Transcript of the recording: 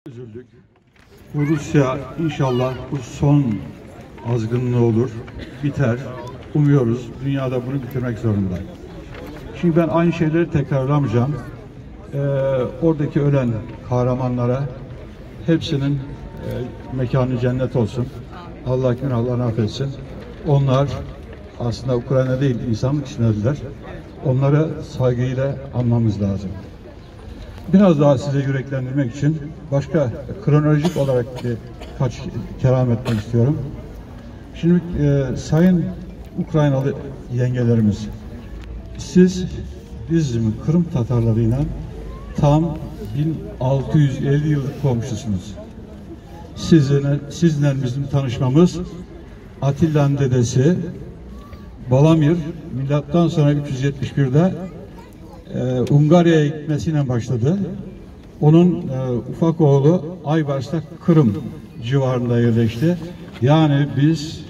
Üzüldük. Bu Rusya inşallah bu son azgınlığı olur, biter. Umuyoruz. Dünyada bunu bitirmek zorunda. Şimdi ben aynı şeyleri tekrarlamayacağım. Oradaki ölen kahramanlara hepsinin mekanı cennet olsun. Allah günahlarını affetsin. Onlar aslında Ukrayna değil, insanlık için öldüler. Onları saygıyla anmamız lazım. Biraz daha size yüreklendirmek için başka kronolojik olarak birkaç kelam etmek istiyorum. Şimdi sayın Ukraynalı yengelerimiz, siz bizim Kırım Tatarlarıyla tam 1650 yıllık komşusunuz. Sizinle bizim tanışmamız Atilla'nın dedesi Balamir milattan sonra 371'de Ungarya'ya gitmesiyle başladı. Onun ufak oğlu Aybars'ta Kırım civarında yerleşti. Yani biz